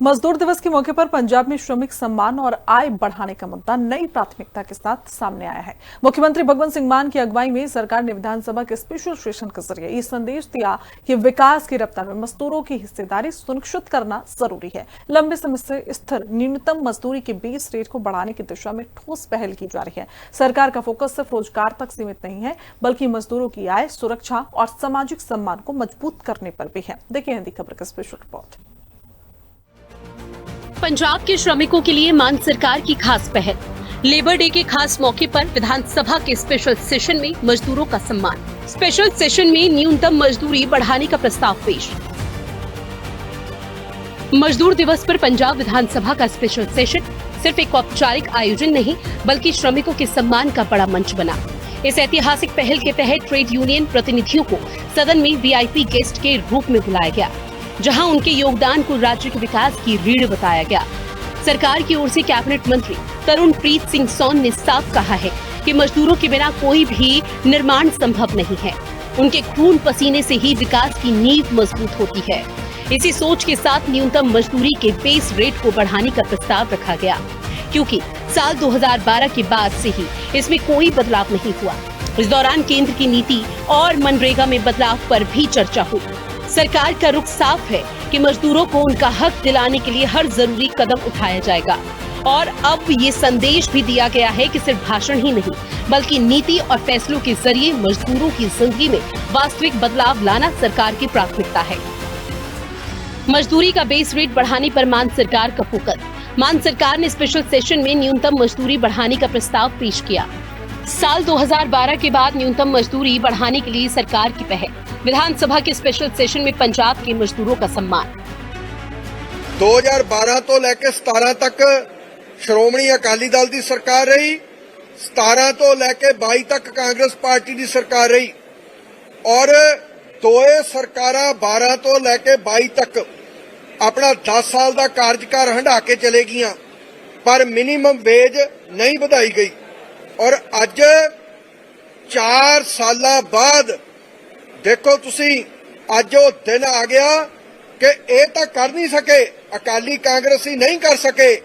मजदूर दिवस के मौके पर पंजाब में श्रमिक सम्मान और आय बढ़ाने का मुद्दा नई प्राथमिकता के साथ सामने आया है। मुख्यमंत्री भगवंत सिंह मान की अगुवाई में सरकार ने विधानसभा के स्पेशल सेशन के जरिए ये संदेश दिया कि विकास की रफ्तार में मजदूरों की हिस्सेदारी सुनिश्चित करना जरूरी है। लंबे समय से स्थिर न्यूनतम मजदूरी के बेस रेट को बढ़ाने की दिशा में ठोस पहल की जा रही है। सरकार का फोकस सिर्फ रोजगार तक सीमित नहीं है, बल्कि मजदूरों की आय, सुरक्षा और सामाजिक सम्मान को मजबूत करने पर भी है। देखिए हिंदी खबर का स्पेशल रिपोर्ट। पंजाब के श्रमिकों के लिए मान सरकार की खास पहल। लेबर डे के खास मौके पर विधानसभा के स्पेशल सेशन में मजदूरों का सम्मान। स्पेशल सेशन में न्यूनतम मजदूरी बढ़ाने का प्रस्ताव पेश। मजदूर दिवस पर पंजाब विधानसभा का स्पेशल सेशन सिर्फ एक औपचारिक आयोजन नहीं, बल्कि श्रमिकों के सम्मान का बड़ा मंच बना। इस ऐतिहासिक पहल के तहत ट्रेड यूनियन प्रतिनिधियों को सदन में वीआईपी गेस्ट के रूप में बुलाया गया, जहां उनके योगदान को राज्य के विकास की रीढ़ बताया गया। सरकार की ओर से कैबिनेट मंत्री तरुणप्रीत सिंह सोन ने साफ कहा है कि मजदूरों के बिना कोई भी निर्माण संभव नहीं है। उनके खून पसीने से ही विकास की नींव मजबूत होती है। इसी सोच के साथ न्यूनतम मजदूरी के बेस रेट को बढ़ाने का प्रस्ताव रखा गया, क्योंकि साल 2012 के बाद से ही इसमें कोई बदलाव नहीं हुआ। इस दौरान केंद्र की नीति और मनरेगा में बदलाव पर भी चर्चा हुई। सरकार का रुख साफ है कि मजदूरों को उनका हक दिलाने के लिए हर जरूरी कदम उठाया जाएगा। और अब ये संदेश भी दिया गया है कि सिर्फ भाषण ही नहीं, बल्कि नीति और फैसलों के जरिए मजदूरों की जिंदगी में वास्तविक बदलाव लाना सरकार की प्राथमिकता है। मजदूरी का बेस रेट बढ़ाने पर मान सरकार का फोकस। मान सरकार ने स्पेशल सेशन में न्यूनतम मजदूरी बढ़ाने का प्रस्ताव पेश किया। साल 2012 के बाद न्यूनतम मजदूरी बढ़ाने के लिए सरकार की पहल। विधानसभा के स्पेशल सेशन में पंजाब के मजदूरों का सम्मान। 2012 तो लेके 17 तक श्रोमणी अकाली दल की सरकार रही, 17 तो लेके 22 तक कांग्रेस पार्टी की सरकार रही, और दोए सरकारां 12 तो लेके 22 तक अपना 10 साल का कार्यकाल हंडा के चले गियां, पर मिनिमम वेज नहीं बढ़ाई गई। और अज 4 साल बाद देखो तुसी, अज वो दिन आ गया कि ये तो कर नहीं सके, अकाली कांग्रेसी नहीं कर सके,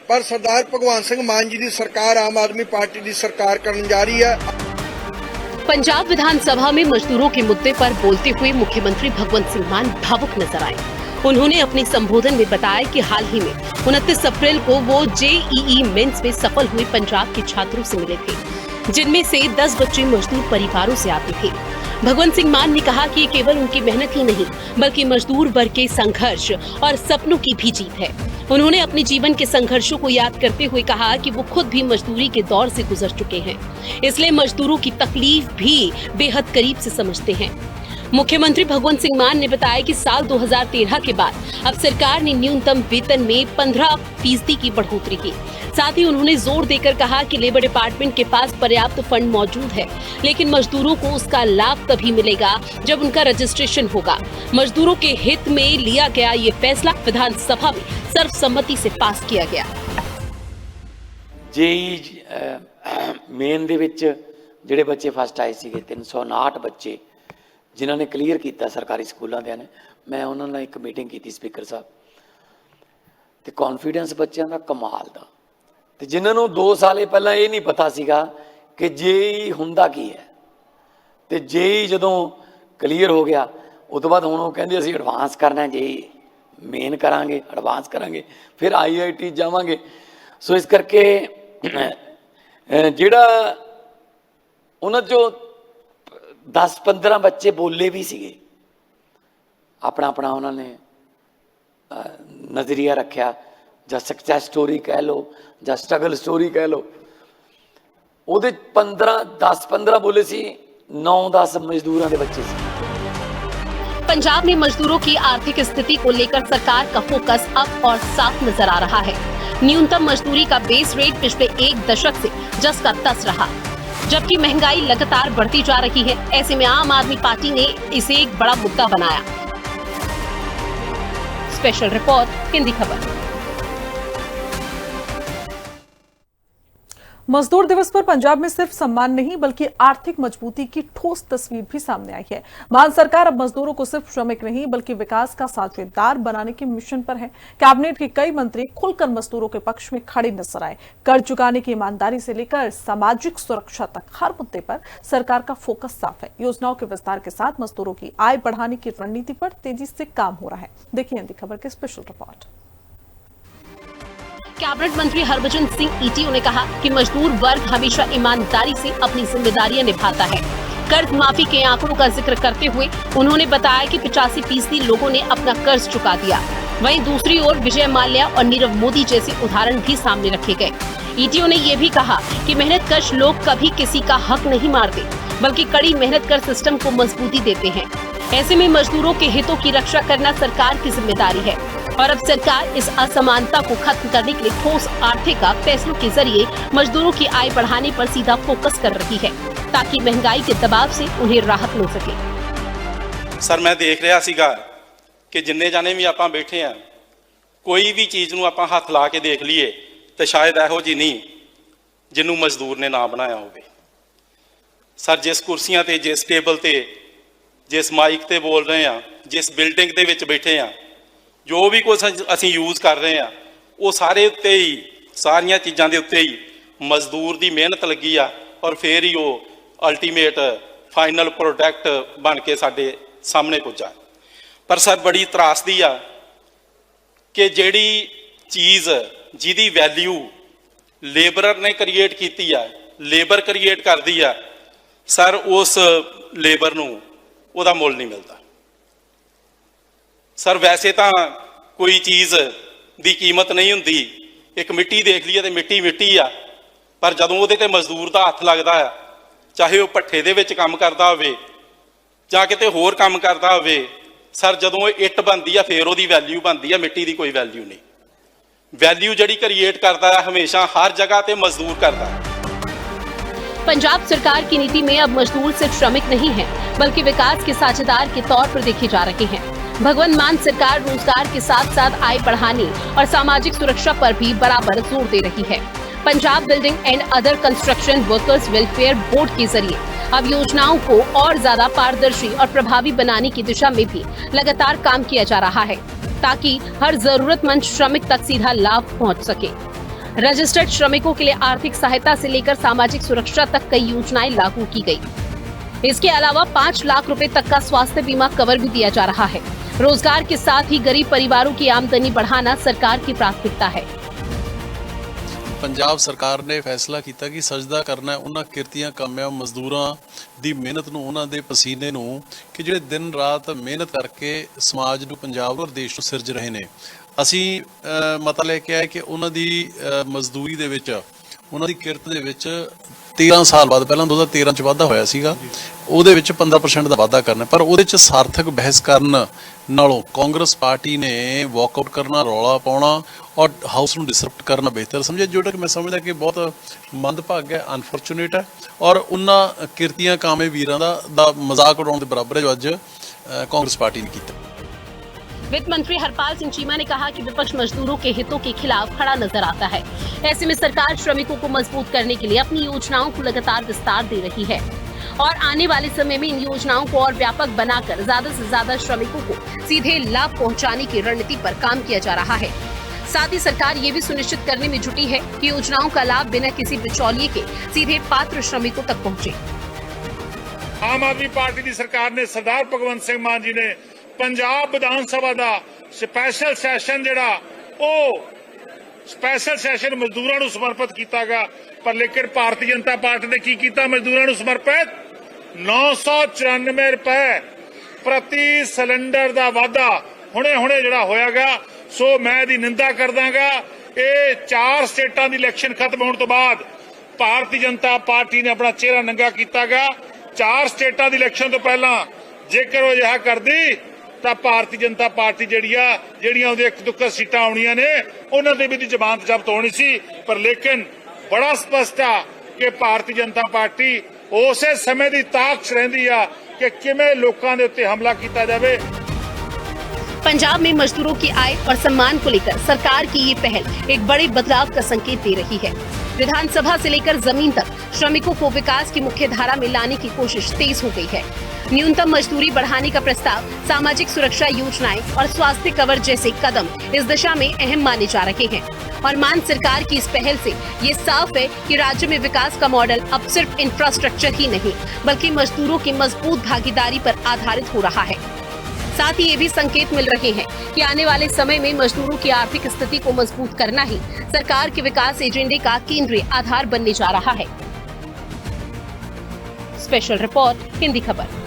पर सरदार भगवंत सिंह मान जी की सरकार, आम आदमी पार्टी की सरकार करने जा रही है। पंजाब विधानसभा में मजदूरों के मुद्दे पर बोलते हुए मुख्यमंत्री भगवंत सिंह मान भावुक नजर आए। उन्होंने अपने संबोधन में बताया कि हाल ही में 29 अप्रैल को वो जेईई मेंस में सफल हुए पंजाब के छात्रों से मिले थे, जिनमें से 10 बच्चे मजदूर परिवारों से आते थे। भगवंत सिंह मान ने कहा कि ये केवल उनकी मेहनत ही नहीं, बल्कि मजदूर वर्ग के संघर्ष और सपनों की भी जीत है। उन्होंने अपने जीवन के संघर्षों को याद करते हुए कहा कि वो खुद भी मजदूरी के दौर से गुजर चुके हैं, इसलिए मजदूरों की तकलीफ भी बेहद करीब से समझते हैं। मुख्यमंत्री भगवंत सिंह मान ने बताया कि साल 2013 के बाद अब सरकार ने न्यूनतम वेतन में 15% की बढ़ोतरी की। साथ ही उन्होंने जोर देकर कहा कि लेबर डिपार्टमेंट के पास पर्याप्त फंड मौजूद है, लेकिन मजदूरों को उसका लाभ तभी मिलेगा जब उनका रजिस्ट्रेशन होगा। मजदूरों के हित में लिया गया ये फैसला विधानसभा में सर्वसम्मति से पास किया गया। जेई मेन दे विच जिहड़े बच्चे फस्ट आए सीगे 359 बच्चे जिन्हों ने क्लीयर किया सरकारी स्कूलों दे ने, मैं उन्होंने एक मीटिंग की स्पीकर साहब, तो कॉन्फिडेंस बच्चों का कमाल का, तो जिन्होंने 2 साल पहला ये नहीं पता सीगा कि जेई हुंदा की है, तो जेई जदों क्लीयर हो गया उस तो बाद हुण वो कहंदे असीं एडवांस करना है, जेई मेन करांगे, एडवांस करांगे, फिर IIT जावांगे। सो इस करके जिहड़ा उन्हां चों 10-15 बच्चे बोले भी सीगे, अपना अपना उन्होंने नज़रिया रखा, ਜਾਂ सक्सैस स्टोरी कह लो ਜਾਂ स्ट्रगल स्टोरी कह लो। ਉਹਦੇ 10-15 बोले सी, 9-10 मजदूरों के बच्चे सी। पंजाब में मजदूरों की आर्थिक स्थिति को लेकर सरकार का फोकस अब और साफ नजर आ रहा है। न्यूनतम मजदूरी का बेस रेट पिछले 1 दशक से जस का तस रहा, जबकि महंगाई लगातार बढ़ती जा रही है। ऐसे में आम आदमी पार्टी ने इसे एक बड़ा मुद्दा बनाया। स्पेशल रिपोर्ट, हिंदी खबर। मजदूर दिवस पर पंजाब में सिर्फ सम्मान नहीं बल्कि आर्थिक मजबूती की ठोस तस्वीर भी सामने आई है। मान सरकार अब मजदूरों को सिर्फ श्रमिक नहीं बल्कि विकास का साझेदार बनाने के मिशन पर है। कैबिनेट के कई मंत्री खुलकर मजदूरों के पक्ष में खड़े नजर आए। कर्ज चुकाने की ईमानदारी से लेकर सामाजिक सुरक्षा तक हर मुद्दे पर सरकार का फोकस साफ है। योजनाओं के विस्तार के साथ मजदूरों की आय बढ़ाने की रणनीति पर तेजी से काम हो रहा है। देखिए हिंदी खबर की स्पेशल रिपोर्ट। कैबिनेट मंत्री हरभजन सिंह ईटीओ ने कहा कि मजदूर वर्ग हमेशा ईमानदारी से अपनी जिम्मेदारियां निभाता है। कर्ज माफी के आंकड़ों का जिक्र करते हुए उन्होंने बताया कि 85% लोगों ने अपना कर्ज चुका दिया। वहीं दूसरी ओर विजय माल्या और नीरव मोदी जैसे उदाहरण भी सामने रखे गए। ईटीओ ने ये भी कहा कि मेहनतकश लोग कभी किसी का हक नहीं मारते बल्कि कड़ी मेहनत कर सिस्टम को मजबूती देते हैं। ऐसे में मजदूरों के हितों की रक्षा करना सरकार की जिम्मेदारी है और अब सरकार इस असमानता को खत्म करने के लिए ठोस आर्थिक फैसलों के जरिए मजदूरों की आय बढ़ाने पर सीधा फोकस कर रही है ताकि महंगाई के दबाव से उन्हें राहत मिल सके। सर मैं देख रहा सीगा कि जिन्ने जाने भी आप बैठे हैं कोई भी चीज़ ਨੂੰ ਆਪਾਂ ਹੱਥ ਲਾ ਕੇ देख लीए तो शायद ਇਹੋ जी नहीं जिन्हों मजदूर ने ना बनाया होवे। सर जिस कुर्सियां ते जिस टेबल ते जिस माइक ते बोल रहे हैं जिस बिल्डिंग दे विच बैठे हैं जो भी कुछ असी यूज़ कर रहे हैं वो सारे उत्ते ही सारिया चीज़ों के उत्ते ही मजदूर की मेहनत लगी आ और फिर ही वो अल्टीमेट फाइनल प्रोडक्ट बन के साडे सामने पुजा। पर सर बड़ी त्रासदी आ कि जिहड़ी चीज़ जिहदी वैल्यू लेबरर ने क्रिएट की है लेबर क्रिएट कर दी है सर उस लेबर नूं उहदा मुल नहीं मिलता। सर वैसे तो कोई चीज़ की कीमत नहीं हुंदी, एक मिट्टी देख लीए तो मिट्टी मिट्टी आ, पर जदों उहदे ते मजदूर का हथ लगता है चाहे वह भट्ठे दे विच काम करता होवे जां किते होर काम करता होवे सर जदों इट बनती है फिर उहदी वैल्यू बनती है, मिट्टी की कोई वैल्यू नहीं। वैल्यू जिहड़ी क्रिएट करता है हमेशा हर जगह ते मजदूर करता है। पंजाब सरकार की नीति में अब मजदूर सिर्फ श्रमिक नहीं है बल्कि विकास के साझेदार के तौर पर देखे जा रहे हैं। भगवंत मान सरकार रोजगार के साथ साथ आय बढ़ाने और सामाजिक सुरक्षा पर भी बराबर जोर दे रही है। Punjab building and other construction workers welfare board के जरिए अब योजनाओं को और ज्यादा पारदर्शी और प्रभावी बनाने की दिशा में भी लगातार काम किया जा रहा है ताकि हर जरूरतमंद श्रमिक तक सीधा लाभ पहुंच सके। रजिस्टर्ड श्रमिकों के लिए आर्थिक सहायता से लेकर सामाजिक सुरक्षा तक कई योजनाएं लागू की गई। इसके अलावा 5 लाख रुपए तक का स्वास्थ्य बीमा कवर भी दिया जा रहा है। रोजगार के साथ ही गरीब परिवारों की आमदनी बढ़ाना सरकार की प्राथमिकता है। पंजाब सरकार ने फैसला किया कि सजदा करना उन्हां किरतियां कामयाब मजदूरां दी मेहनत नूं उन्हां दे पसीने नूं कि जिहड़े दिन रात मेहनत करके समाज नूं पंजाब और देश नूं सिरज रहे ने। असीं मता लेके आए कि उन्हां दी मजदूरी दे विच उन्हां दी किरत दे विच 13 साल बाद पहलां 2013 च वाधा होया सीगा ਉਹਦੇ ਵਿੱਚ 15% ਦਾ ਵਾਧਾ ਕਰਨਾ ਪਰ ਉਹਦੇ ਵਿੱਚ ਸਾਰਥਕ ਬਹਿਸ ਕਰਨ ਨਾਲੋਂ ਕਾਂਗਰਸ ਪਾਰਟੀ ਨੇ ਵਾਕਆਊਟ ਕਰਨਾ ਰੌਲਾ ਪਾਉਣਾ ਔਰ ਹਾਊਸ ਨੂੰ ਡਿਸਰਪਟ ਕਰਨਾ ਬਿਹਤਰ ਸਮਝਿਆ ਜਿਹੜਾ ਕਿ ਮੈਂ ਸਮਝਦਾ ਕਿ ਬਹੁਤ ਮੰਦਭਾਗਾ ਹੈ ਅਨਫੋਰਚੂਨੇਟ ਹੈ ਔਰ ਉਹਨਾਂ ਕਿਰਤੀਆਂ ਕਾਮੇ ਵੀਰਾਂ ਦਾ ਮਜ਼ਾਕ ਉਡਾਉਣ ਦੇ ਬਰਾਬਰ ਹੈ ਜੋ ਅੱਜ ਕਾਂਗਰਸ ਪਾर्टी ने ਕੀਤਾ। वित्त मंत्री हरपाल सिंह चीमा ने कहा कि विपक्ष मजदूरों के हितों के खिलाफ खड़ा नजर आता है। ऐसे में सरकार श्रमिकों को मजबूत करने के लिए अपनी योजनाओं को लगातार विस्तार दे रही है और आने वाले समय में इन योजनाओं को और व्यापक बनाकर ज्यादा से ज्यादा श्रमिकों को सीधे लाभ पहुंचाने की रणनीति पर काम किया जा रहा है। साथ ही सरकार ये भी सुनिश्चित करने में जुटी है कि योजनाओं का लाभ बिना किसी बिचौलिए के सीधे पात्र श्रमिकों तक पहुंचे। आम आदमी पार्टी की सरकार ने सरदार भगवंत सिंह मान जी ने पंजाब विधान सभा का स्पैशल सैशन जिहड़ा स्पैशल सैशन मजदूरों को समर्पित किया गया पर लेकिन भारतीय जनता पार्टी ने की किया मजदूरों को समर्पित 994 रुपए प्रति सिलेंडर का वाधा हुणे हुणे जिहड़ा होया गया। सो मैं दी निंदा करदागा। ये 4 स्टेटां दी इलैक्शन खत्म होने तो बाद भारतीय जनता पार्टी ने अपना चेहरा नंगा किया गया। 4 स्टेटां दी इलैक्शन तो पहला जेकर वो अजिहा करदी ਤਾਂ ਭਾਰਤੀ ਜਨਤਾ ਪਾਰਟੀ ਜਿਹੜੀਆਂ ਉਹਦੇ ਇੱਕ ਦੁੱਕਾ ਸੀਟਾਂ ਆਉਣੀਆਂ ਨੇ ਉਹਨਾਂ ਦੇ ਵੀ ਦੀ ਜ਼ਮਾਨਤ ਜ਼ਬਤ ਹੋਣੀ ਸੀ ਪਰ ਲੇਕਿਨ ਬੜਾ ਸਪਸ਼ਟ ਆ ਕਿ ਭਾਰਤੀ ਜਨਤਾ ਪਾਰਟੀ ਉਸੇ ਸਮੇਂ ਦੀ ਤਾਕ 'ਚ ਰਹਿੰਦੀ ਆ ਕਿ ਕਿਵੇਂ ਲੋਕਾਂ ਦੇ ਉੱਤੇ ਹਮਲਾ ਕੀਤਾ ਜਾਵੇ। पंजाब में मजदूरों की आय और सम्मान को लेकर सरकार की ये पहल एक बड़े बदलाव का संकेत दे रही है। विधानसभा से लेकर जमीन तक श्रमिकों को विकास की मुख्य धारा में लाने की कोशिश तेज हो गई है। न्यूनतम मजदूरी बढ़ाने का प्रस्ताव, सामाजिक सुरक्षा योजनाएं और स्वास्थ्य कवर जैसे कदम इस दिशा में अहम माने जा रहे हैं। और मान सरकार की इस पहल से ये साफ है कि राज्य में विकास का मॉडल अब सिर्फ इंफ्रास्ट्रक्चर ही नहीं, बल्कि मजदूरों की मजबूत भागीदारी पर आधारित हो रहा है। साथ ही ये भी संकेत मिल रहे हैं कि आने वाले समय में मजदूरों की आर्थिक स्थिति को मजबूत करना ही सरकार के विकास एजेंडे का केंद्रीय आधार बनने जा रहा है। स्पेशल रिपोर्ट, हिंदी खबर।